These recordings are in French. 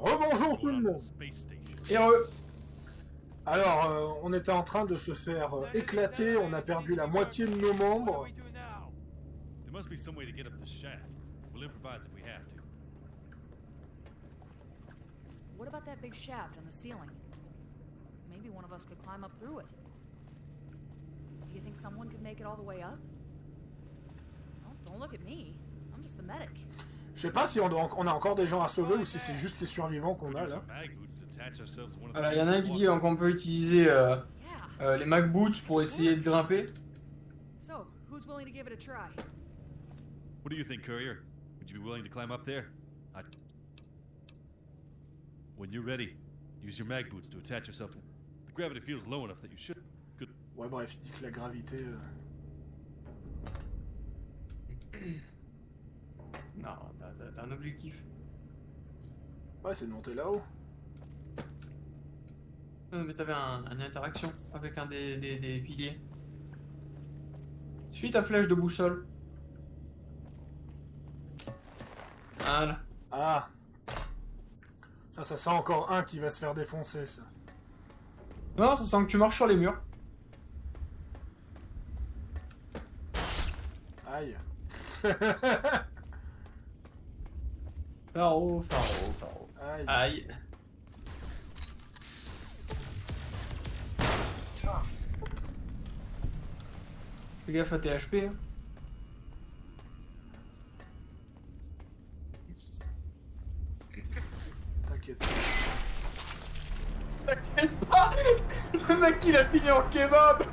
Rebonjour tout le monde. Et Alors, on était en train de se faire éclater, on a perdu la moitié de nos membres. There must be some way to get up this shaft. We'll improvise if we have to. What about that big shaft on the ceiling? Maybe one of us could climb up through it. Do you think someone could make it all the way up? Well, don't look at me. I'm just the medic. Je sais pas si on a encore des gens à sauver ou si c'est juste les survivants qu'on a là. Alors, il y en a un qui dit qu'on peut utiliser les Mag Boots pour essayer de grimper. So, who's willing to give it a try? What do you think, Courier? Would you be willing to climb up there? When you're ready, use your mag boots to attach yourself to... The gravity feels low enough that you should... Good. Ouais bref, il dit que la gravité... Non, t'as un objectif. Ouais, c'est de monter là-haut. Mais t'avais une interaction avec un des piliers. Suis ta flèche de boussole. Voilà. Ah. Ça sent encore un qui va se faire défoncer, ça. Non, ça sent que tu marches sur les murs. Aïe. Pharaon. Aïe. Aïe. Fais gaffe à tes HP. Hein. T'inquiète. T'inquiète pas. Le mec il a fini en kebab.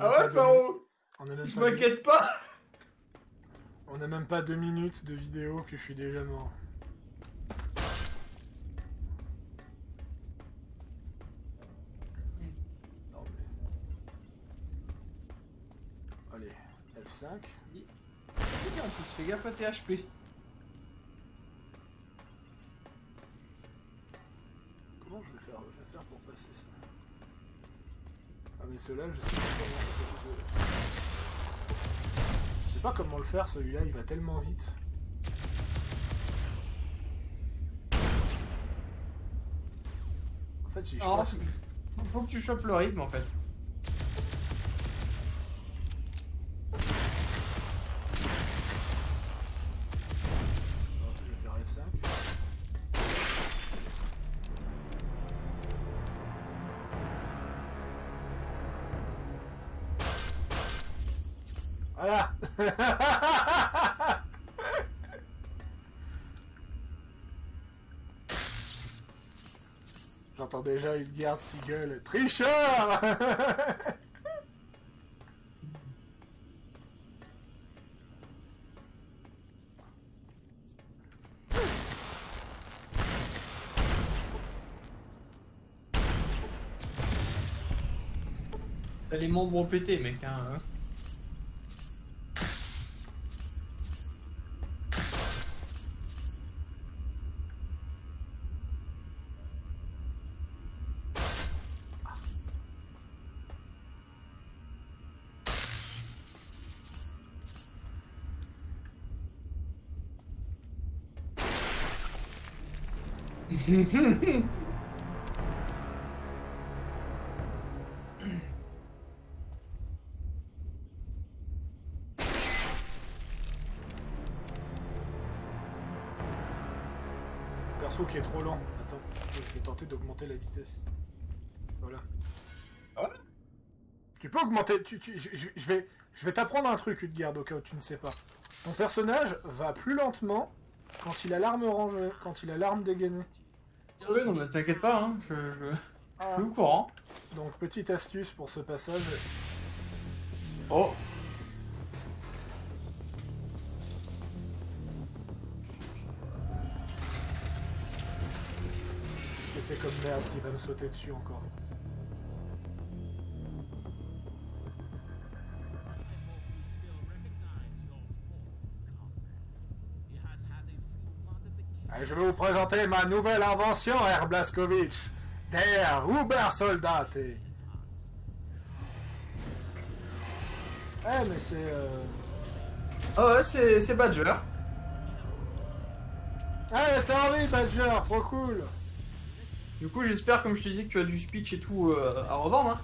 Ah ouais, Pharaon. Je m'inquiète pas. On a même pas 2 minutes de vidéo que je suis déjà mort. Non mais... Allez, F5. En plus, fais gaffe à tes HP. Comment je vais faire pour passer ça? Ah mais ceux-là, je sais pas comment... Je sais pas comment le faire, celui-là, il va tellement vite. En fait, si je passe... Faut que tu chopes le rythme en fait. Je vais faire F5. Voilà. J'entends déjà une garde qui gueule. Tricheur. T'as les membres pétés mec hein. Perso qui est trop lent. Attends, je vais tenter d'augmenter la vitesse. Voilà. Ah ouais. Tu peux augmenter... je vais t'apprendre un truc, Utgard, au cas où tu ne sais pas. Ton personnage va plus lentement quand il a l'arme rangée, quand il a l'arme dégainée. Oui, non mais t'inquiète pas, hein. Je suis au courant. Donc, petite astuce pour ce passage. Oh. Qu'est-ce que c'est comme merde qui va me sauter dessus encore? Et je vais vous présenter ma nouvelle invention, Herr Blazkowicz. Der Ubersoldate. Eh, mais c'est... Ah ouais, c'est Badger. Ah, t'es arrivé, Badger, trop cool. Du coup, j'espère, comme je te disais, que tu as du speech et tout à revendre. Hein.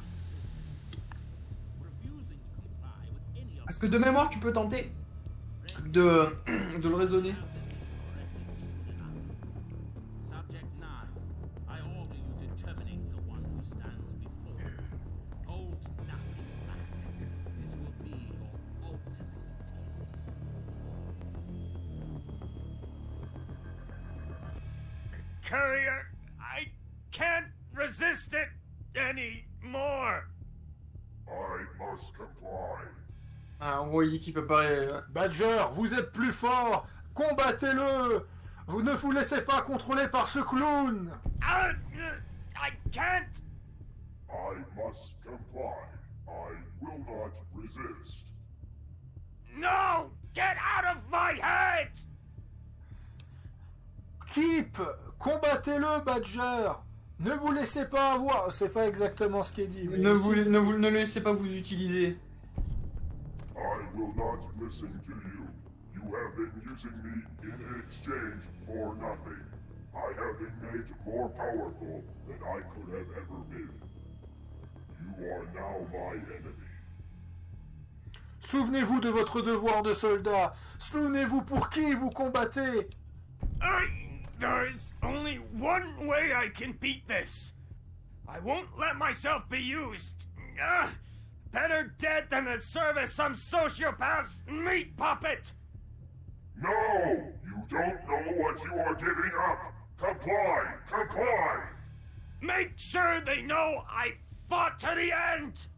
Parce que de mémoire, tu peux tenter de le raisonner. Subject 9, I order you to terminate the one who stands before you. Hold nothing back. This will be your ultimate test. Courier, I can't resist it anymore. I must comply. Ah, en gros, il dit qu'il peut pas... Badger, vous êtes plus fort. Combattez-le. Vous ne vous laissez pas contrôler par ce clown. I can't. I must comply. I will not resist. No! Get out of my head! Keep. Combattez-le, Badger. Ne vous laissez pas avoir. C'est pas exactement ce qui est dit. Mais Ne le laissez pas vous utiliser. I will not listen to you. You have been using me in exchange for nothing. I have been made more powerful than I could have ever been. You are now my enemy. Souvenez-vous de votre devoir de soldat. Souvenez-vous pour qui vous combattez. There's only one way I can beat this. I won't let myself be used. Better dead than to serve as some sociopath's meat puppet. No! You don't know what you are giving up. Comply! Comply! Make sure they know I fought to the end.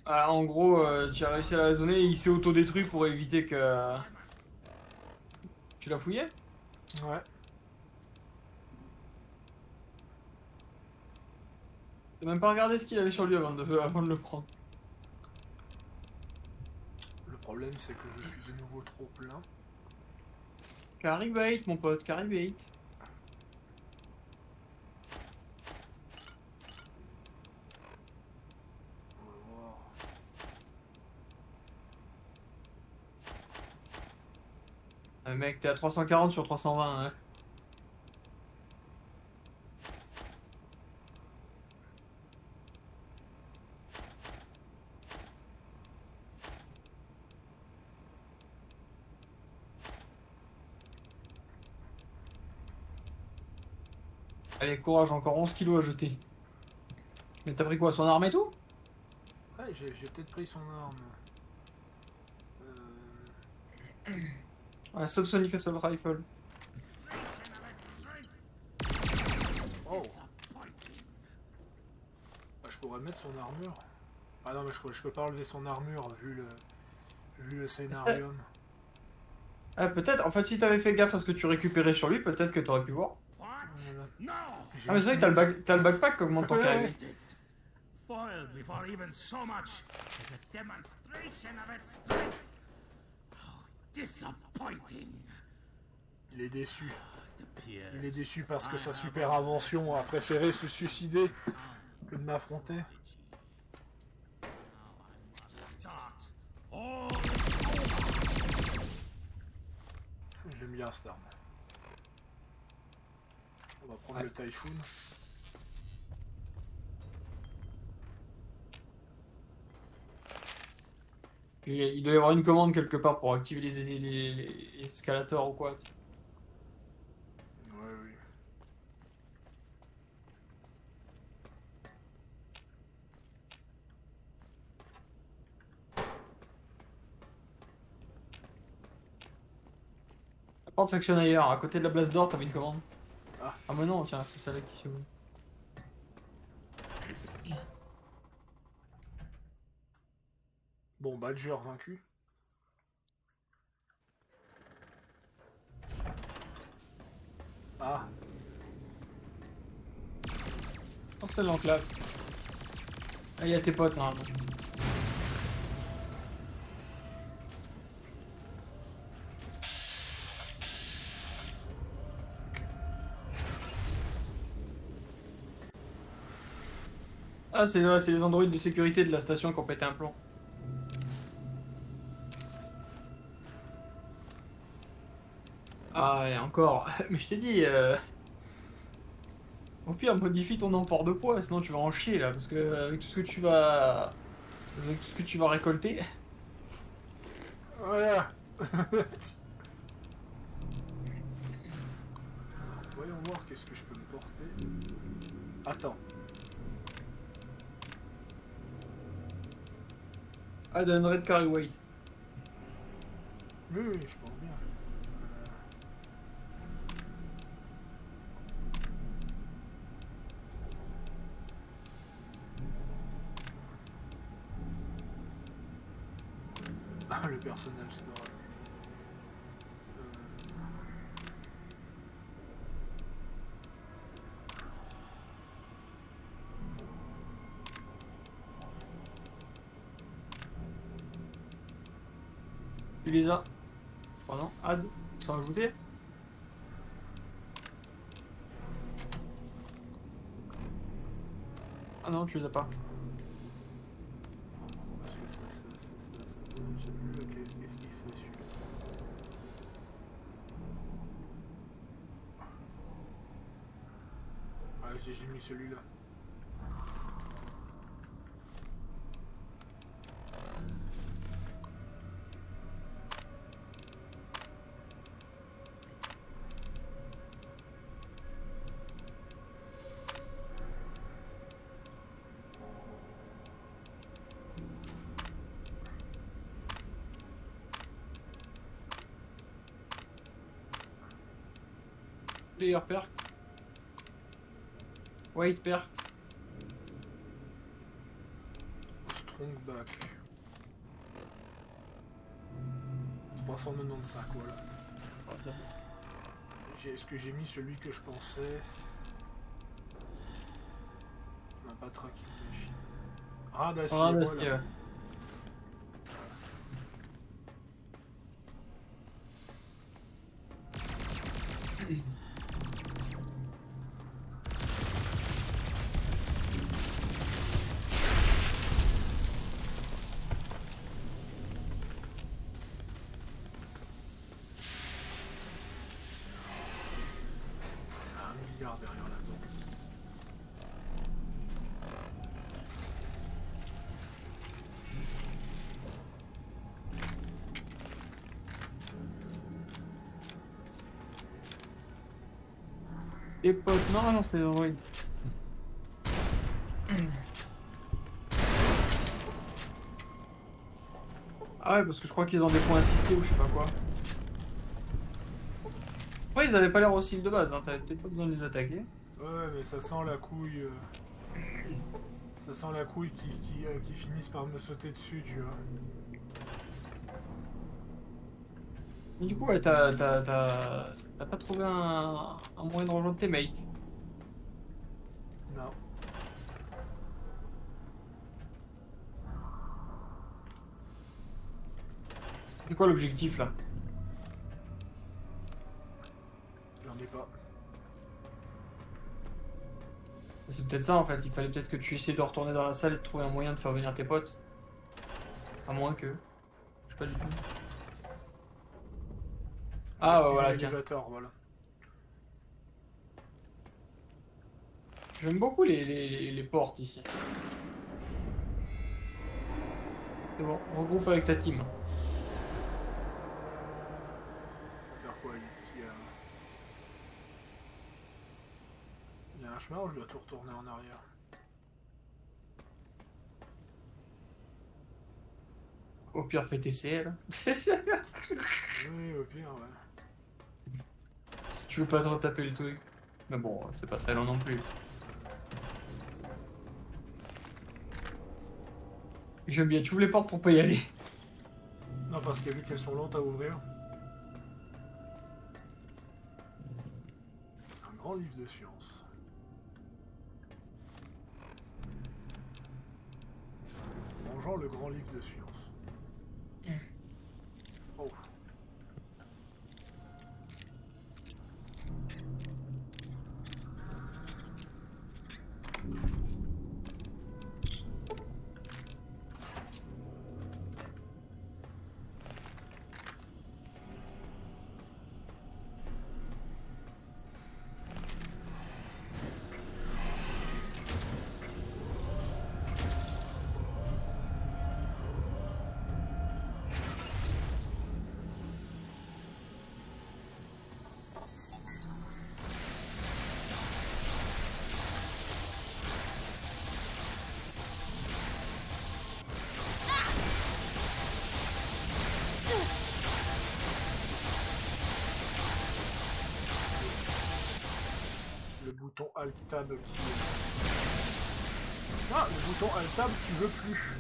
Alors, en gros, tu as réussi à la raisonner et il s'est autodétruit pour éviter que... Tu l'as fouillé? Ouais. T'as même pas regardé ce qu'il avait sur lui avant de le prendre. Le problème, c'est que je suis de nouveau trop plein. Carry bait, mon pote, carry bait. Ah, mec, t'es à 340 sur 320, hein. Allez, courage, encore 11 kilos à jeter. Mais t'as pris quoi, son arme et tout? Ouais, j'ai peut-être pris son arme. Ouais, Subsonic Assault Rifle. Oh. Ah, je pourrais mettre son armure. Ah non, mais je peux pas enlever son armure vu le scénarium. Ah, peut-être, en fait, si t'avais fait gaffe à ce que tu récupérais sur lui, peut-être que t'aurais pu voir. Ah, mais c'est vrai que t'as le backpack qui augmente ton carré. Foiled before even so much as a demonstration of its strength. Oh, disappointing. Il est déçu. It Il est déçu parce que sa super invention a préféré se suicider que de m'affronter. start all J'aime bien cette arme. On va prendre le Typhoon. Il doit y avoir une commande quelque part pour activer les escalators ou quoi. Ouais, oui. La porte s'actionne ailleurs, à côté de la place d'or, t'avais une commande. Ah. Ah mais non, tiens, c'est celle-là qui s'ouvre. Bon, Badger vaincu. Ah, Oh, c'est l'enclave. Ah, il y a tes potes, normalement. Ah, c'est ouais, c'est les androïdes de sécurité de la station qui ont pété un plomb. Ah, et encore. Mais je t'ai dit, au pire, modifie ton emport de poids, sinon tu vas en chier là, parce que avec tout ce que tu vas, avec tout ce que tu vas récolter. Voilà. Voyons voir qu'est-ce que je peux me porter. Attends. Ah, d'un red carry weight. Oui, je pense bien. Ah, le personnage storage. Tu les as. Pardon, add, ils sont ajoutés. Ah non, tu les as pas. Parce que ça, j'ai vu lequel, qu'est-ce qu'il fait celui-là. Ah, j'ai mis celui-là. Player perk. Weight perk. Strong back. 395, voilà. Est-ce que j'ai mis celui que je pensais? Non, pas tracking machine. Ah, d'acier, Ah, voilà. d'acier, ouais. Un milliard derrière là-dedans. Les potes, non, non, c'est des androïdes. Ah ouais, parce que je crois qu'ils ont des points assistés ou je sais pas quoi. Ouais, ils avaient pas l'air hostile de base, hein. T'avais peut-être pas besoin de les attaquer. Ouais, mais ça sent la couille. Ça sent la couille qui finissent par me sauter dessus, tu vois. Mais du coup, ouais, t'as pas trouvé un moyen de rejoindre tes mates. Non. C'est quoi l'objectif là? J'en ai pas. C'est peut-être ça en fait, il fallait peut-être que tu essaies de retourner dans la salle et de trouver un moyen de faire venir tes potes. À moins que. Je sais pas du tout. Ah ouais, voilà, tiens. L'élévateur, voilà. J'aime beaucoup les portes ici. C'est bon, regroupe avec ta team. On va faire quoi ici? Il y a un chemin où je dois tout retourner en arrière? Au pire, fais tes CL. Oui, au pire, ouais. Si tu veux pas trop taper le truc. Mais bon, c'est pas très long non plus. J'aime bien, tu ouvres les portes pour pas y aller. Non, parce que vu qu'elles sont lentes à ouvrir. Un grand livre de science. Mangeant le grand livre de science. Oh. bouton Alt-Tab qui... Ah, le bouton Alt-Tab qui veut plus.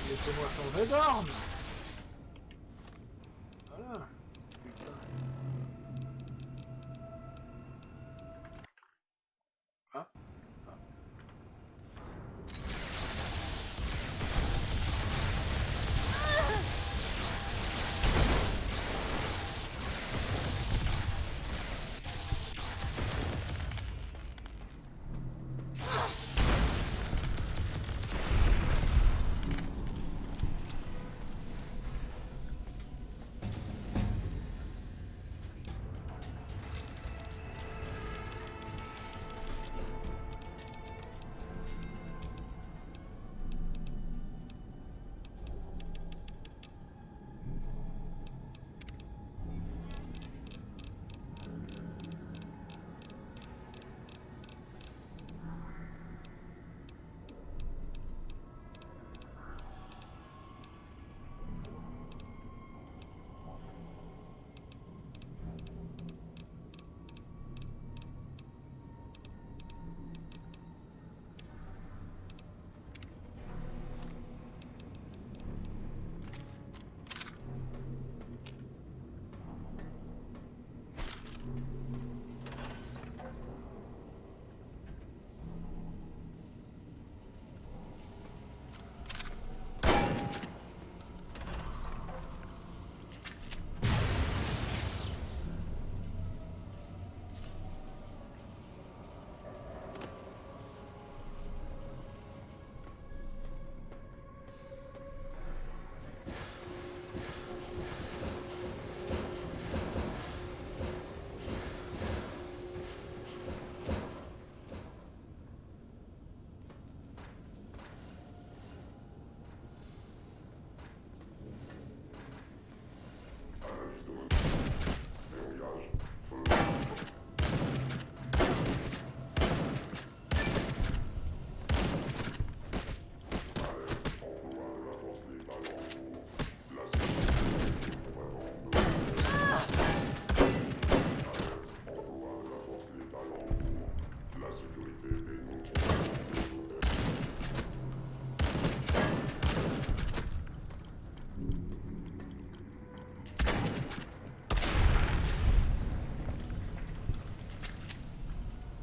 Laissez-moi changer d'arme. Voilà. Putain. Ah. Ah.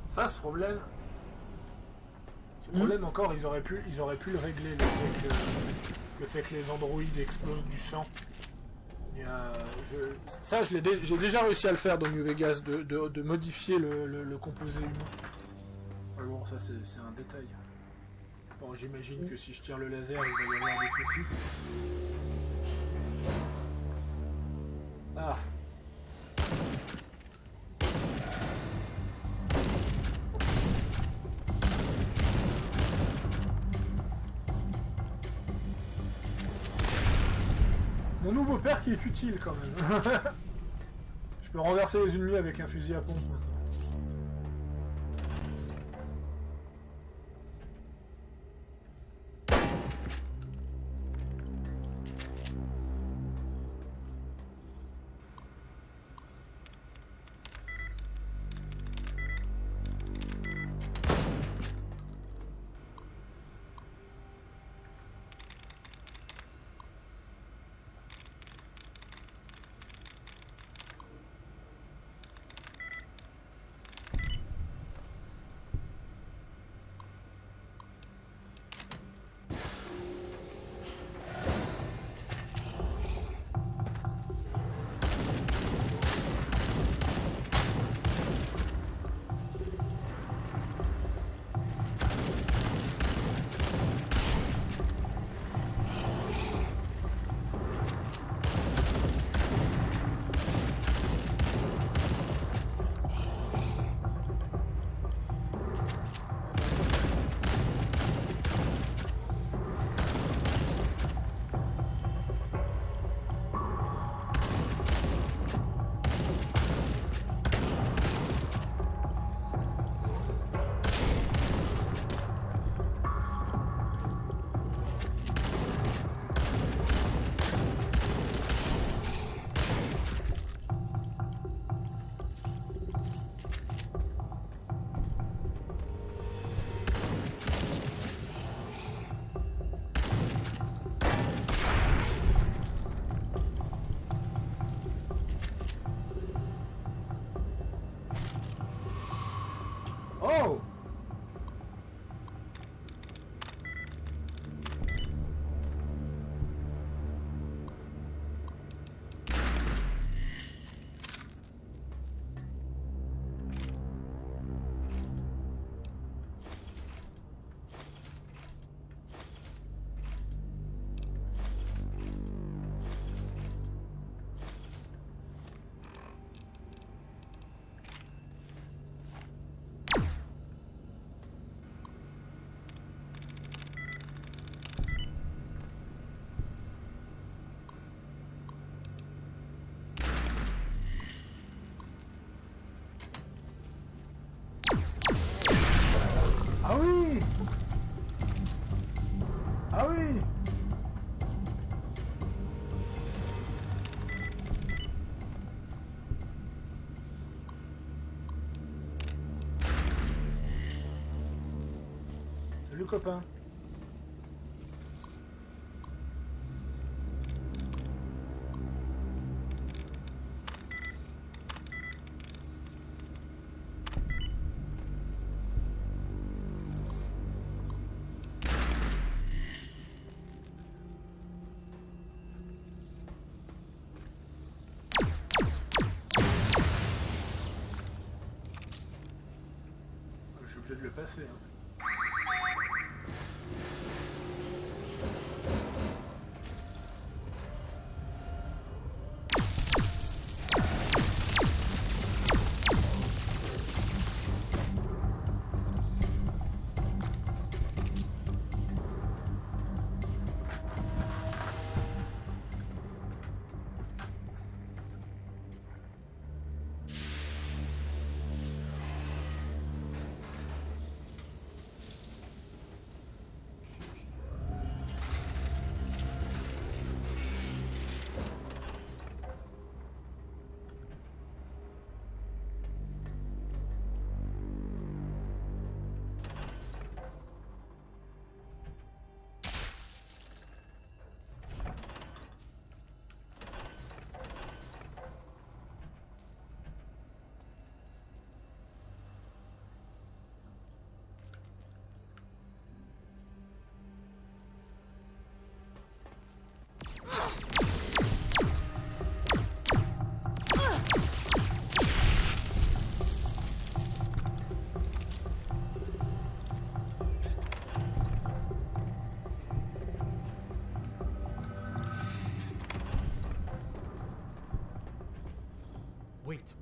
Ça, ce problème... Ce problème encore, ils auraient pu le régler, le fait que les androïdes explosent du sang. Ça, j'ai déjà réussi à le faire dans New Vegas, de modifier le composé humain. Mais bon, ça c'est un détail. Bon, j'imagine que si je tire le laser, il va y avoir des soucis. Ah. Mon nouveau père qui est utile quand même. Je peux renverser les ennemis avec un fusil à pompe maintenant. Salut copain. Je suis obligé de le passer. Hein.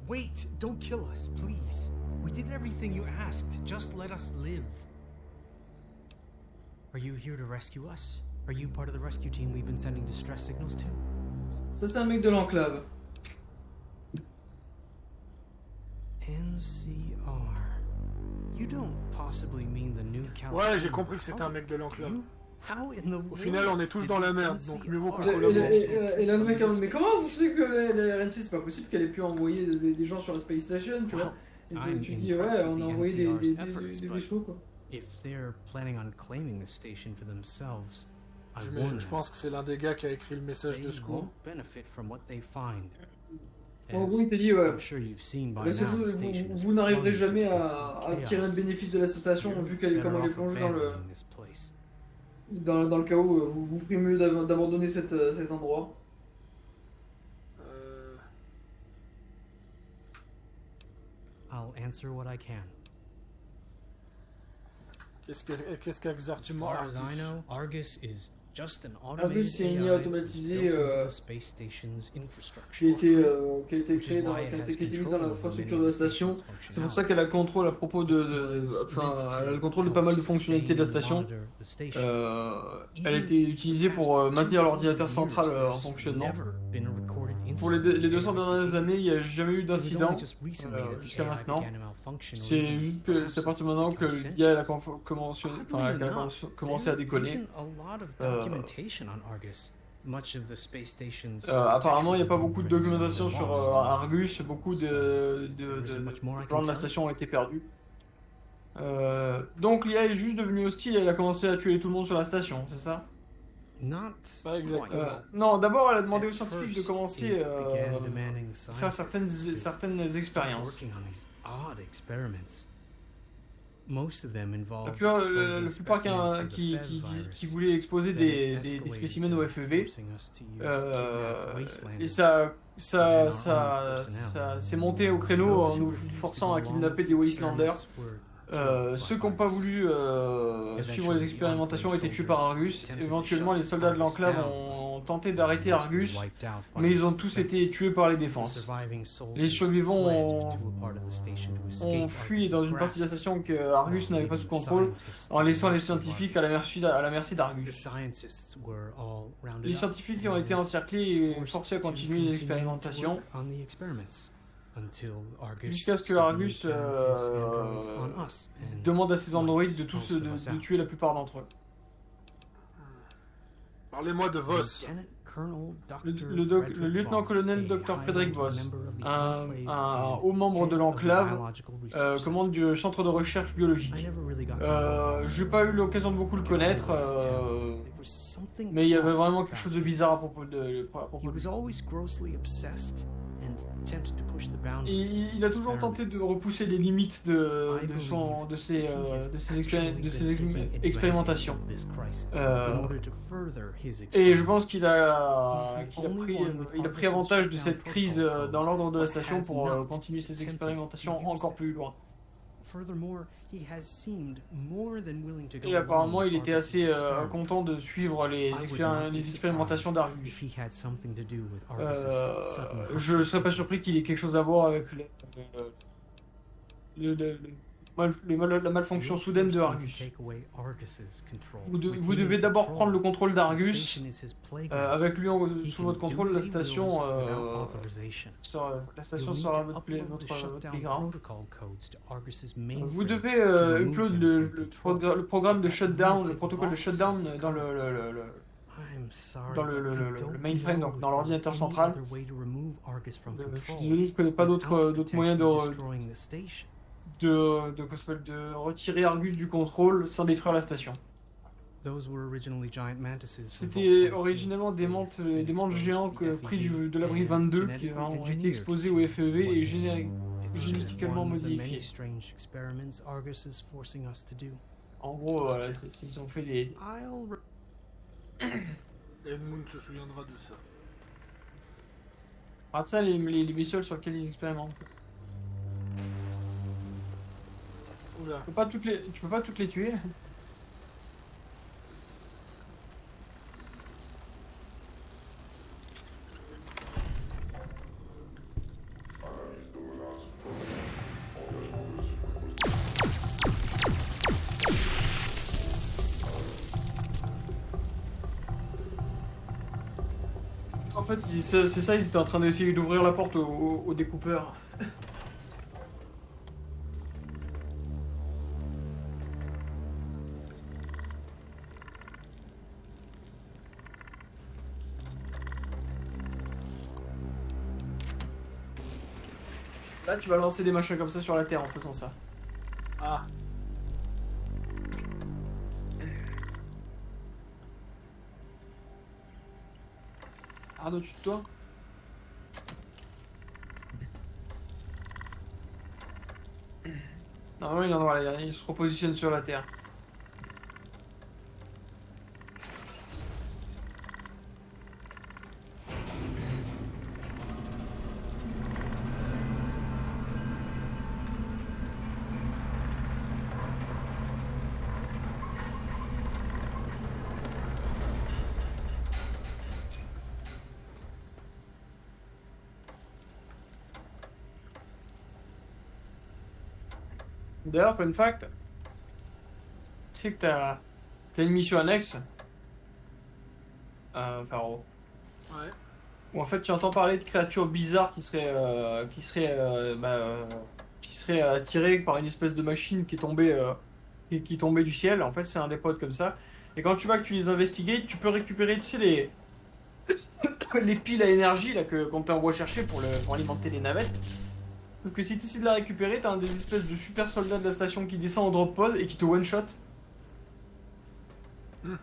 Wait! Don't kill us, please. We did everything you asked. Just let us live. Are you here to rescue us? Are you part of the rescue team we've been sending distress signals to? Ça, c'est un mec de l'enclave. NCR. You don't possibly mean the new California. Ouais, j'ai compris que c'était un mec de l'enclave. How in the Au final, on est tous dans la merde, donc mieux vaut qu'on Et collabore. là, le mec, mais comment ça se fait que les RNC, c'est pas possible qu'elle ait pu envoyer des gens sur la Space Station, tu vois? Et tu dis, ouais, on a envoyé des vaisseaux, quoi. If they're planning on claiming the station for themselves, Je pense que c'est l'un des gars qui a écrit le message de secours. En gros, il te dit, ouais, vous vous n'arriverez jamais à tirer un bénéfice de la station vu comme elle est plongée dans le chaos. Vous ferez mieux d'abandonner cet endroit. I'll answer what I can. Qu'est-ce qu'exactement Argus is just an Argus, c'est une IA automatisée qui a été créée qui a été mise dans l'infrastructure de la station. C'est pour ça qu'elle a le contrôle à propos elle a le contrôle de pas mal de fonctionnalités de la station. Elle a été utilisée pour maintenir l'ordinateur central en fonctionnement. Pour les 200 dernières années, il n'y a jamais eu d'incident jusqu'à maintenant. C'est juste que c'est à partir de maintenant que l'IA a commencé à déconner. Apparemment, il n'y a pas beaucoup de documentation sur Argus, beaucoup de plans de la station ont été perdus. Donc l'IA est juste devenue hostile et elle a commencé à tuer tout le monde sur la station, c'est ça? Pas exactement. Non, d'abord elle a demandé aux scientifiques de commencer à faire certaines expériences. La plupart qui voulaient exposer des spécimens au FEV, et ça s'est monté au créneau en nous forçant à kidnapper des Wastelanders. Ceux qui n'ont pas voulu suivre les expérimentations ont été tués par Argus. Éventuellement, les soldats de l'enclave ont tenté d'arrêter Argus, mais ils ont tous été tués par les défenses. Les survivants ont fui dans une partie de la station que Argus n'avait pas sous contrôle, en laissant les scientifiques à la merci d'Argus. Les scientifiques ont été encerclés et forcés à continuer les expérimentations. Jusqu'à ce que Argus demande à ses androïdes de tuer la plupart d'entre eux. Parlez-moi de Voss. Le lieutenant-colonel Dr. Frederick Voss, un haut membre de l'enclave, commande du centre de recherche biologique. J'ai pas eu l'occasion de beaucoup le connaître, mais il y avait vraiment quelque chose de bizarre à propos de lui. Il a toujours tenté de repousser les limites de ses expérimentations. Et je pense qu'il a pris avantage de cette crise dans l'ordre de la station pour continuer ses expérimentations encore plus loin. Et apparemment, il était assez content de suivre les expérimentations d'Argus. Je ne serais pas surpris qu'il ait quelque chose à voir avec la malfonction soudaine de Argus. Vous devez d'abord prendre le contrôle d'Argus. Avec lui sous votre contrôle, la station sera votre playground. Vous devez upload le programme de shutdown, le protocole de shutdown dans le mainframe, donc dans l'ordinateur central. Je suis désolé, je ne connais pas d'autres moyens de retirer Argus du contrôle sans détruire la station. C'était originellement des mantes géants pris de l'abri 22 qui ont été exposés au FEV et génétiquement modifiés. En gros, voilà, ils ont fait des... Edmund se souviendra de ça. Regarde ça, les bestioles sur lesquelles ils expérimentent. Oula. Tu peux pas toutes les tuer. En fait, c'est ça, ils étaient en train d'essayer d'ouvrir la porte au découpeur. Là, tu vas lancer des machins comme ça sur la Terre en faisant ça. Ah. Arnaud, tu te toi. Normalement, il est en droit là, il se repositionne sur la Terre. D'ailleurs, fun fact, tu sais que t'as une mission annexe, Pharaoh. Ouais. Où en fait tu entends parler de créatures bizarres qui seraient attirées par une espèce de machine qui est tombée du ciel. En fait, c'est un des potes comme ça. Et quand tu vas que tu les investigues, tu peux récupérer, tu sais, les piles à énergie là qu'on t'envoie chercher pour alimenter les navettes. Donc si tu essaies de la récupérer, t'as un des espèces de super soldats de la station qui descend au drop pod et qui te one shot. C'est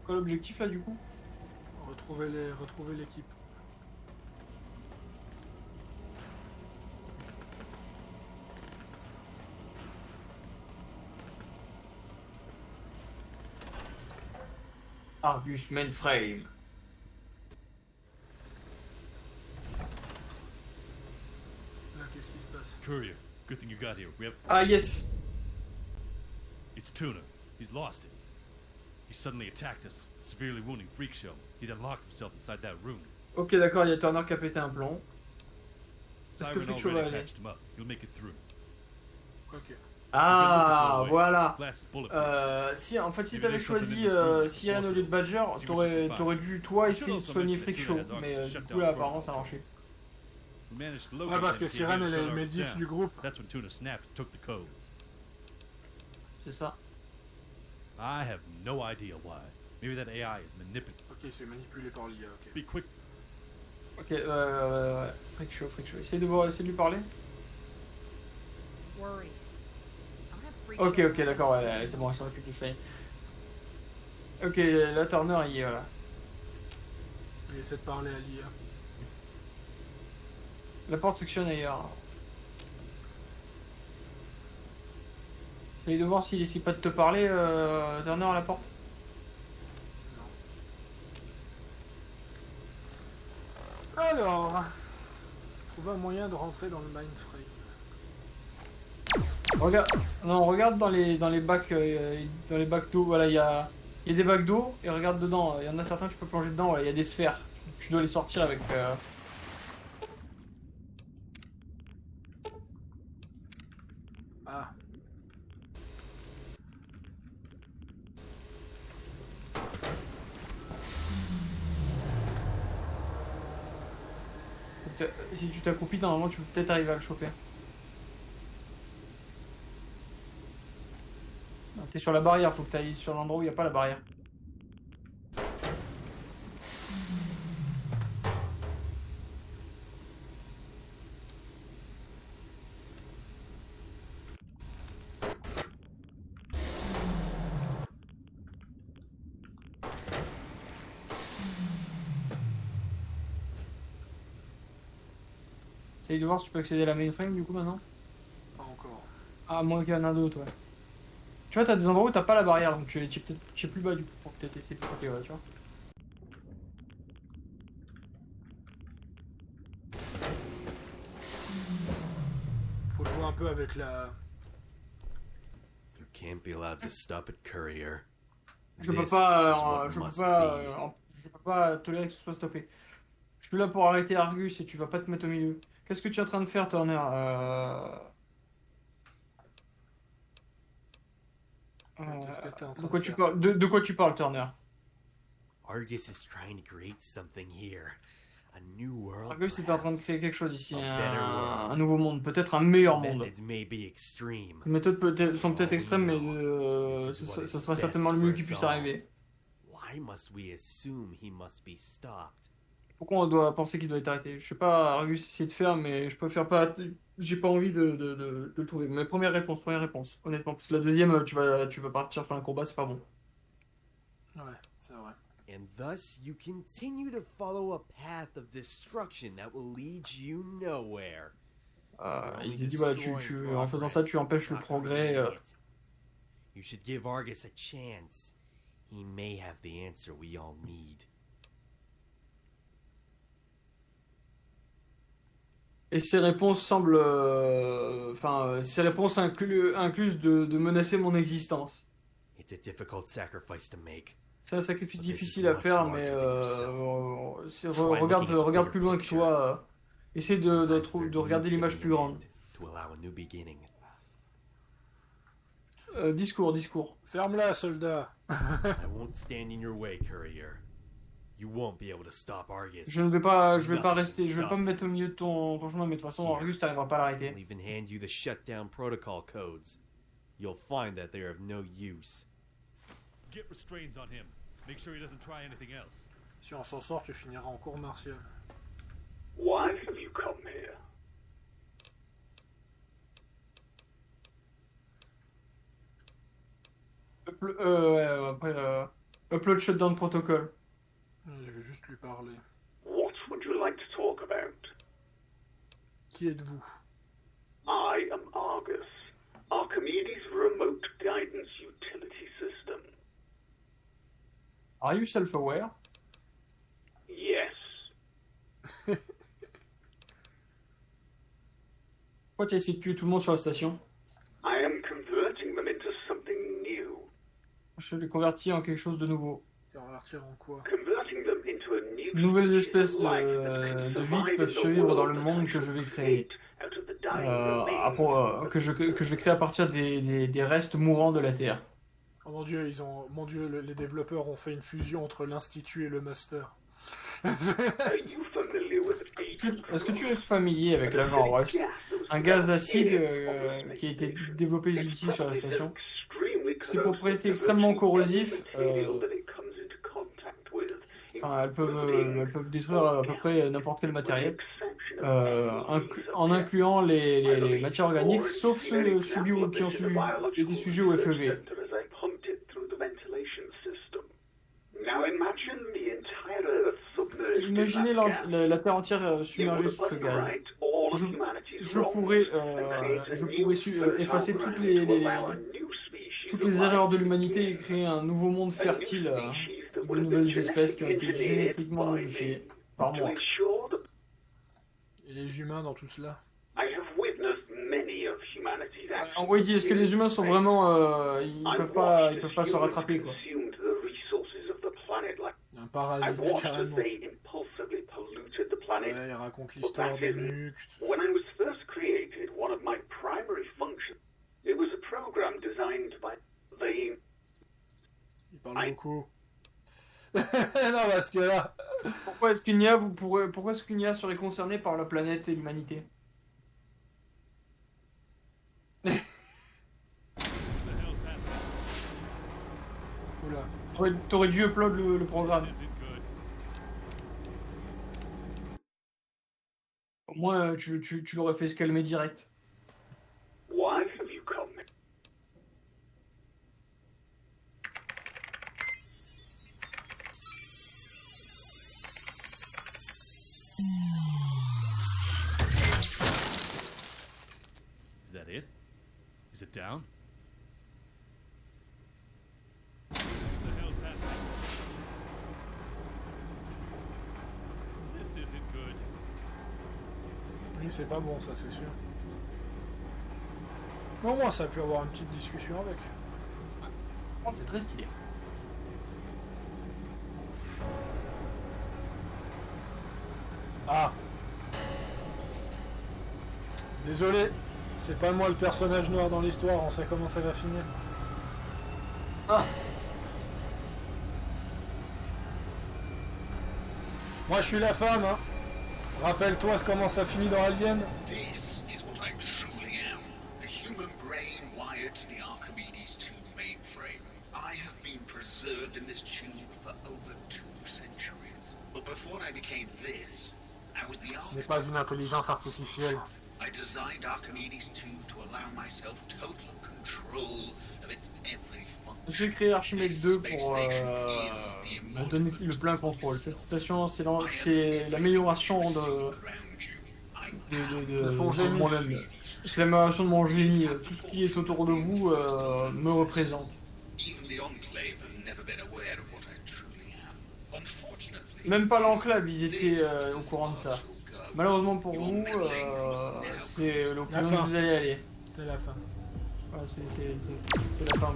quoi l'objectif là du coup? Retrouver l'équipe. Argus mainframe. Là, qu'est-ce qui se passe? Courier, good thing you got here. We have... Ah yes. It's Tuna. He's lost it. He suddenly attacked us, severely wounding Freak Show. He'd unlocked himself inside that room. Ok, d'accord, il y a Turner qui a pété un plomb. Est-ce que Siren Freak Show va already aller? patched him up. He'll make it through. Ok. Ah, voilà. Glass is bulletproof. Si t'avais choisi Siren au lieu de Badger, t'aurais dû toi essayer de soigner Freak Show, mais du coup là apparemment ça a marché. We managed to Ouais, locate parce them que and came Sirène, here elle to est shut le our médic down. du groupe. That's when Tuna snapped and took the codes. C'est ça. I have no idea why. Maybe that AI is manipulated. Ok, c'est manipulé par l'IA, ok. Be quick. Ok, ouais. Freak show. Essaye de lui parler. Worry. I'll have freak Ok, show. d'accord, ouais, c'est bon, elle s'en occupe du fait. Ok, là, Turner, il est là. Il essaie de parler à l'IA. La porte sectionne ailleurs. Essaye de voir s'il essaie pas de te parler, Turner, à la porte. Alors, trouver un moyen de rentrer dans le mindframe. Regarde dans les bacs d'eau. Voilà, il y a des bacs d'eau et regarde dedans. Il y en a certains tu peux plonger dedans. Il y a des sphères. Tu dois les sortir avec. Ah. Si tu t'accroupis, normalement tu peux peut-être arriver à le choper. T'es sur la barrière, faut que tu ailles sur l'endroit où il n'y a pas la barrière. Essaye de voir si tu peux accéder à la mainframe du coup maintenant. Pas encore. Ah, moins qu'il y en a d'autres, ouais. Tu vois, t'as des endroits où t'as pas la barrière, donc tu es plus bas du coup pour peut-être essayer de choper, ouais, tu vois. Faut jouer un peu avec la... You can't be allowed to stop at Courier. Je peux This pas, is what je peux must pas, be. je peux pas tolérer que ce soit stoppé. Je suis là pour arrêter Argus et tu vas pas te mettre au milieu. Qu'est-ce que tu es en train de faire, Turner? Qu'est-ce que t'es en train De quoi de tu faire? parles? De quoi tu parles, Turner? Argus is trying to create something here. A new world. Argus est en train de créer perhaps. quelque chose ici, A better world. un nouveau monde, peut-être un meilleur His monde. methods may be extreme. Les méthodes sont peut-être Oh, extrêmes, mais This is what ça is serait best certainement le for mieux us qui puisse all. arriver. Why must we assume he must be stopped? Pourquoi on doit penser qu'il doit être arrêté? Je sais pas, Argus essayer de faire, mais je préfère pas. J'ai pas envie de le trouver. Mais première réponse, honnêtement. Parce que la deuxième, tu vas partir sur un combat, c'est pas bon. Ouais, c'est vrai. And thus you continue to follow a path of destruction that will lead you nowhere. Il s'est dit, bah, en faisant ça, tu empêches le progrès. You should give Argus a chance. He may have the answer we all need. Et ses réponses semblent. Ses réponses inclusent de menacer mon existence. It's a difficult sacrifice to make. C'est un sacrifice difficile à faire, mais regarde plus loin que toi. Essaye de regarder l'image plus grande. To allow a new beginning. Discours. Ferme-la, soldat. I won't stand in your way, Courier. You won't be able to stop Argus. Je vais pas me mettre au milieu de ton chemin, mais de toute façon, Argus, t'arriveras pas à I'll l'arrêter. even hand you the shutdown protocol codes. You'll find that they are of no use. Get restraints on him. Make sure he doesn't try anything else. Si on s'en sort, tu finiras en cours martial. Why have you come here? Upload shutdown protocol. Je vais juste lui parler. What would you like to talk about? Qui êtes-vous? I am Argus, Archimedes' remote guidance utility system. Are you self-aware? Yes. Pourquoi tu as essayé de tuer tout le monde sur la station? I am converting them into something new. Je l'ai converti en quelque chose de nouveau. Convertir en quoi? Converting them into a new Nouvelles espèces species of life that can de vie qui survive peuvent in the survivre dans le world monde that que I je vais shall créer. create out of the dying remains. Que je vais créer à partir des restes mourants de la Terre. Oh mon dieu, les développeurs ont fait une fusion entre l'institut et le master. Are you familiar with est-ce que tu es familier avec l'agent Rust, un gaz acide qui a été développé ici sur la station? Ses propriétés extrêmement corrosives, elles peuvent détruire à peu près n'importe quel matériel, en incluant les matières organiques, sauf ceux qui ont été sujets au FEV. Imaginez la Terre entière submergée sous ce gaz. Je pourrais effacer toutes les erreurs de l'humanité et créer un nouveau monde fertile de nouvelles espèces qui ont été génétiquement modifiées par moi. Et les humains dans tout cela? En gros, il dit, est-ce que les humains sont vraiment... ils peuvent pas se rattraper, quoi. Un parasite, carrément. Ouais, il raconte l'histoire des nuques. Il parle beaucoup. Non, parce que là... Pourquoi est-ce qu'une IA serait concernée par la planète et l'humanité? Oula. T'aurais dû upload le programme. Au moins, tu l'aurais fait se calmer direct. Is that it? Is it down? What the hell's happening? This isn't good. Oui, c'est pas bon, ça, c'est sûr. Mais au moins, ça a pu avoir une petite discussion avec. C'est très stylé. Ah. Désolé, c'est pas moi le personnage noir dans l'histoire, on sait comment ça va finir. Ah. Moi je suis la femme, hein. Rappelle-toi comment ça finit dans Alien. This is what I truly am. A human brain wired to the Archimedes 2 mainframe. I have been preserved in this tube for over 2 centuries. But before I became this, I was the Ce n'est pas une intelligence artificielle. I designed Archimedes 2 to allow myself total control of its every function. J'ai créé Archimède 2 pour me donner le plein contrôle. Cette station, c'est l'amélioration de son génie. moi-même. C'est l'amélioration de mon génie. Tout ce qui est autour de vous me représente. Même pas l'enclave, ils étaient au courant de ça. Malheureusement pour vous, c'est l'opinion que vous allez aller. C'est la fin. Ouais, c'est la fin.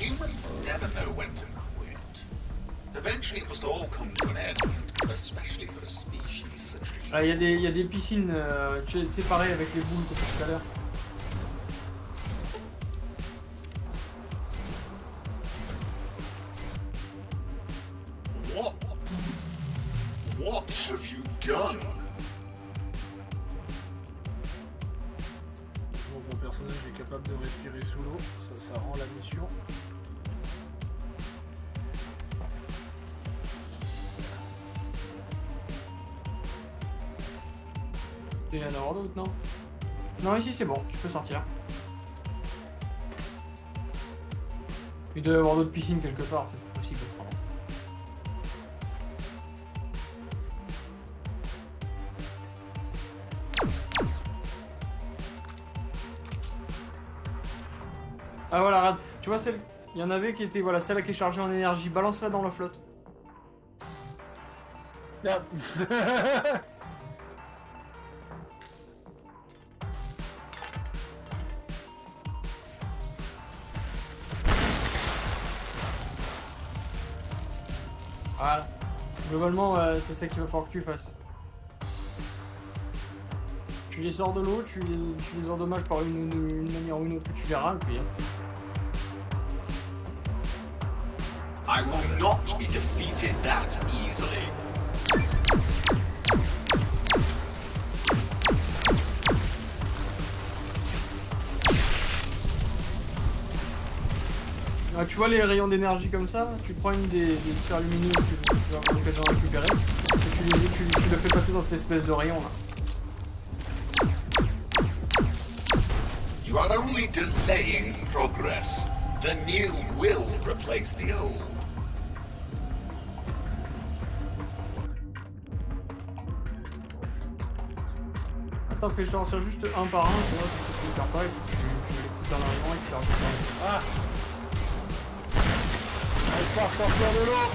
Humans never know when to quit. Eventually it must all come to an end, especially for a species such as you. Ah, il y a des piscines séparées avec les boules comme tout à l'heure. What have you done? Donc mon personnage est capable de respirer sous l'eau, ça rend la mission. Il y en a avoir d'autres, non? Non, ici c'est bon, tu peux sortir. Il doit y avoir d'autres piscines quelque part, c'est possible. Ah voilà, regarde, tu vois celle, il y en avait qui était, voilà, celle qui est chargée en énergie, balance-la dans la flotte. Merde. Voilà. Globalement, c'est ça qu'il va falloir que tu fasses. tu les sors de l'eau, tu les endommages par une manière ou une autre que tu verras, et puis... I will not be defeated that easily. Ah, tu vois les rayons d'énergie comme ça, tu prends une des sphères lumineuses que tu vas avoir l'occasion de récupérer, et tu le fais passer dans cette espèce de rayon là. You are only delaying progress. The new will replace the old. Attends, fais sortir juste un par un, tu vois, tu le faire pas, et puis tu les fous dans la rayon et tu les rajoutes dans le... Ah, j'arrive pas à ressortir de l'eau.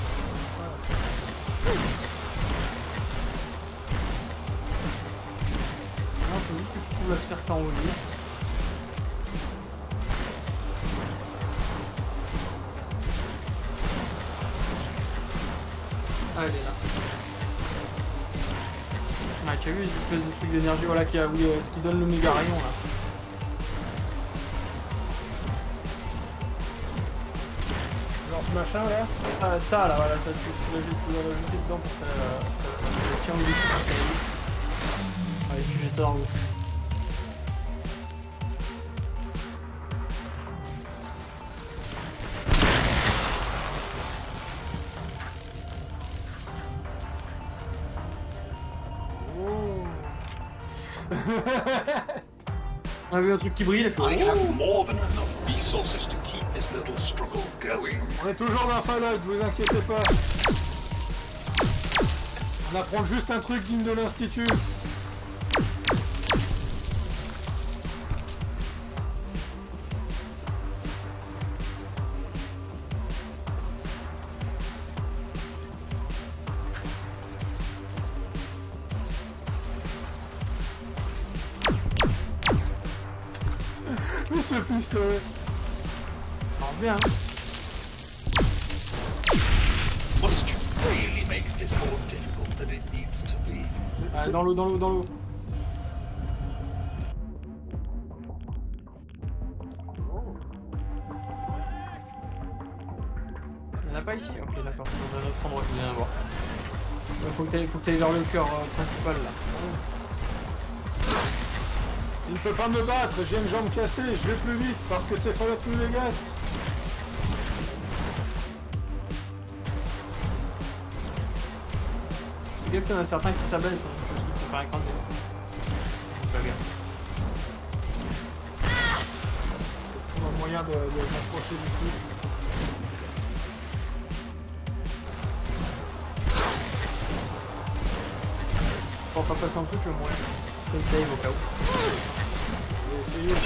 Non, faut juste que tu trouves la sphère que t'as envoyée. Ah, elle est là. Ah, tu as vu cette espèce de truc d'énergie, voilà, qui a, oui, ce qui donne le méga rayon là. Genre ce machin là. Ah, ça là, voilà, ça, tu l'as jeté dedans pour que ça tient le dessus. Allez, tu jettes ça dans l'eau. On a vu un truc qui brille, il a fait... I have more than enough resources to keep this little struggle going. On est toujours dans Fallout, vous inquiétez pas. On apprend juste un truc digne de l'Institut. Mais ce pistolet. Alors bien. Must you really make this more difficult than it needs to be? Ah, dans l'eau, dans l'eau, dans l'eau. Il n'y en a pas ici? Ok, d'accord, c'est dans un autre endroit que je viens de voir. Faut que tu ailles vers le cœur principal là. Il ne peut pas me battre, j'ai une jambe cassée, je vais plus vite parce que c'est Fallout New Vegas. Il y en a certains qui s'abaissent, hein. Il faut faire écraser. Pas bien. Je trouve un moyen de m'approcher du coup. Pour faire passer un truc, le moins. C'est une save au cas où. Je vais essayer.